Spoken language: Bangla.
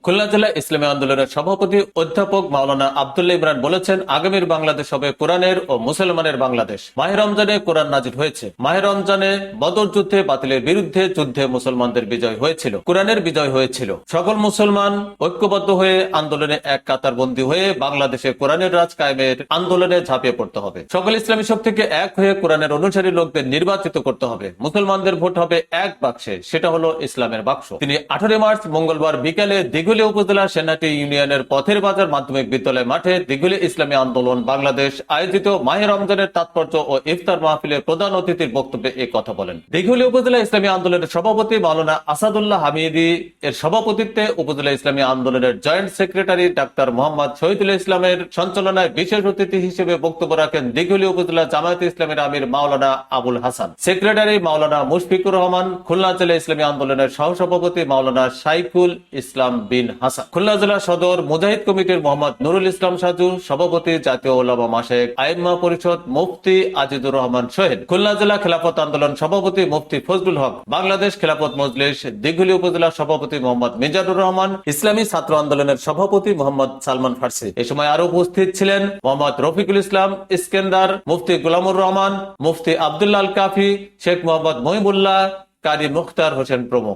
খুলনা জেলা ইসলামী আন্দোলনের সভাপতি অধ্যাপক মাওলানা আব্দুল্লাহ ইমরান বলেছেন, আগামীর বাংলাদেশ হবে কোরআনের ও মুসলমানের বাংলাদেশ। মাহে রমজানে কোরআন নাজিল হয়েছে। মাহে রমজানে বদর যুদ্ধে বাতিলের বিরুদ্ধে যুদ্ধে মুসলমানদের বিজয় হয়েছিল, কোরআনের বিজয় হয়েছিল। সকল মুসলমান ঐক্যবদ্ধ হয়ে আন্দোলনে এক কাতারবন্দী হয়ে বাংলাদেশে কোরআনের রাজ কায়েমের আন্দোলনে ঝাঁপিয়ে পড়তে হবে। সকল ইসলামী শক্তিকে এক হয়ে কোরআনের অনুসারী লোকদের নির্বাচিত করতে হবে। মুসলমানদের ভোট হবে এক বাক্সে, সেটা হলো ইসলামের বাক্স। তিনি 18 মার্চ মঙ্গলবার বিকেলে দিঘুলিয়া উপজেলা সেনাটি ইউনিয়নের পথের বাজার মাধ্যমিক বিদ্যালয় মাঠে দিঘুলিয়া ইসলামী আন্দোলন বাংলাদেশ আয়োজিত মাহে রমজানের তাৎপর্য ও ইফতার মাহফিলের প্রধান অতিথির বক্তব্যে এই কথা বলেন। দিঘুলিয়া উপজেলা ইসলামী আন্দোলনের সভাপতি মাওলানা আসাদুল্লাহ হামিদি এর সভাপতিত্বে উপজেলা ইসলামী আন্দোলনের joint secretary doctor Mohammad Shahidul ইসলামের সঞ্চালনায় বিশেষ অতিথি হিসেবে বক্তব্য রাখেন দিঘুলিয়া উপজেলা জামায়াতে ইসলামীর আমির মাওলানা আবুল হাসান, সেক্রেটারি মাওলানা মুশফিকুর রহমান, খুলনা জেলা ইসলামী আন্দোলনের সহসভাপতি মাওলানা সাইফুল ইসলাম বিন হাসান, খুলনা জেলা সদর মুজাহিদ কমিটির মোহাম্মদ নুরুল ইসলাম সাজু, সভাপতি জাতীয় ওলামা মাশেক আইম্মা পরিষদ মুফতি আজিজুর রহমান সোহেল, খুলনা জেলা খেলাফত আন্দোলন সভাপতি মুফতি ফজলুল হক, বাংলাদেশ খেলাফত মজলিস দিঘুলিয়া উপজেলা সভাপতি মোহাম্মদ মিজানুর রহমান, ইসলামী ছাত্র আন্দোলনের সভাপতি মোহাম্মদ সালমান ফার্সি। এ সময় আরো উপস্থিত ছিলেন মোহাম্মদ রফিকুল ইসলাম ইস্কেন্দার, মুফতি গোলামুর রহমান, মুফতি আব্দুল্লাহ আল কাফি, শেখ মোহাম্মদ মহিবুল্লাহ, কারি মুখতার হোসেন প্রমুখ।